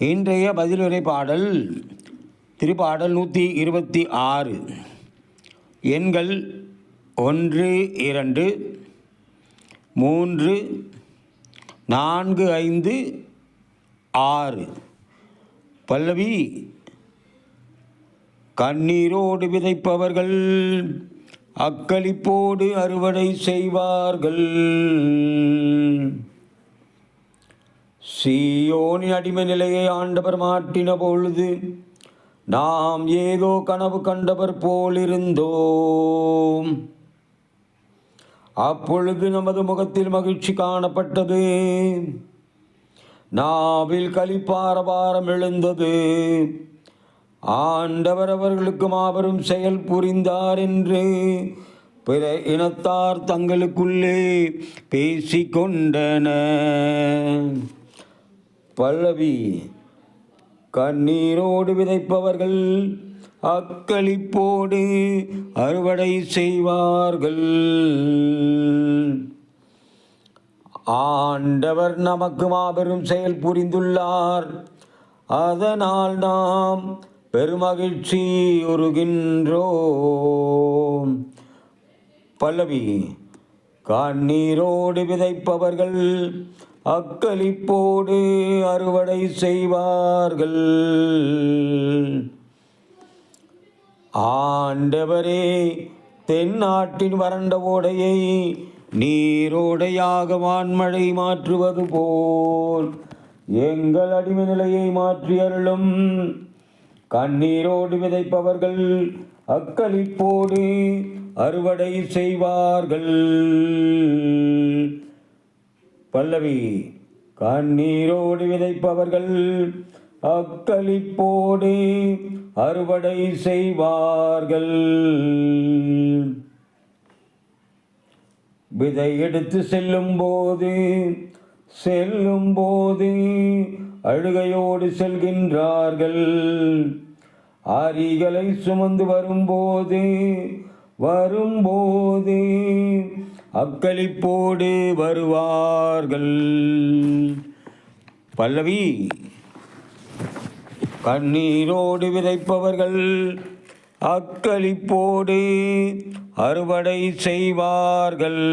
இன்றைய பதிலுரை பாடல் திருப்பாடல் 126. எண்கள் 1, 2, 3, 4, 5, 6. பல்லவி. கண்ணீரோடு விதைப்பவர்கள் அக்களிப்போடு அறுவடை செய்வார்கள். சீயோனின் அடிமை நிலையை ஆண்டவர் மாற்றின பொழுது நாம் ஏதோ கனவு கண்டவர் போலிருந்தோம். அப்பொழுது நமது முகத்தில் மகிழ்ச்சி காணப்பட்டது, நாவில் களிப்பாரபாரம் எழுந்தது. ஆண்டவர் அவர்களுக்கு மாபெரும் செயல் புரிந்தார் என்று பிற இனத்தார் தங்களுக்குள்ளே பேசிக்கொண்டனர். பல்லவி. கண்ணீரோடு விதைப்பவர்கள் அக்களிப்போடு அறுவடை செய்வார்கள். ஆண்டவர் நமக்கு மாபெரும் செயல் புரிந்துள்ளார், அதனால் நாம் பெருமகிழ்ச்சி உறுகின்றோம். பல்லவி. கண்ணீரோடு விதைப்பவர்கள் அக்களிப்போடு அறுவடை செய்வார்கள். ஆண்டவரே, தென்னாட்டின் வறண்ட ஓடையை நீரோடையாக வான்மழை மாற்றுவது போல் எங்கள் அடிமை நிலையை மாற்றி அருளும். கண்ணீரோடு விதைப்பவர்கள் அக்களிப்போடு அறுவடை செய்வார்கள். பல்லவி. கண்ணீரோடு விதைப்பவர்கள் அக்களிப்போடு அறுவடை செய்வார்கள். விதை எடுத்து செல்லும் போது அழுகையோடு செல்கின்றார்கள். அரிகளை சுமந்து வரும்போது அக்களிப்போடு வருவார்கள். பல்லவி. கண்ணீரோடு விதைப்பவர்கள் அக்களிப்போடு அறுவடை செய்வார்கள்.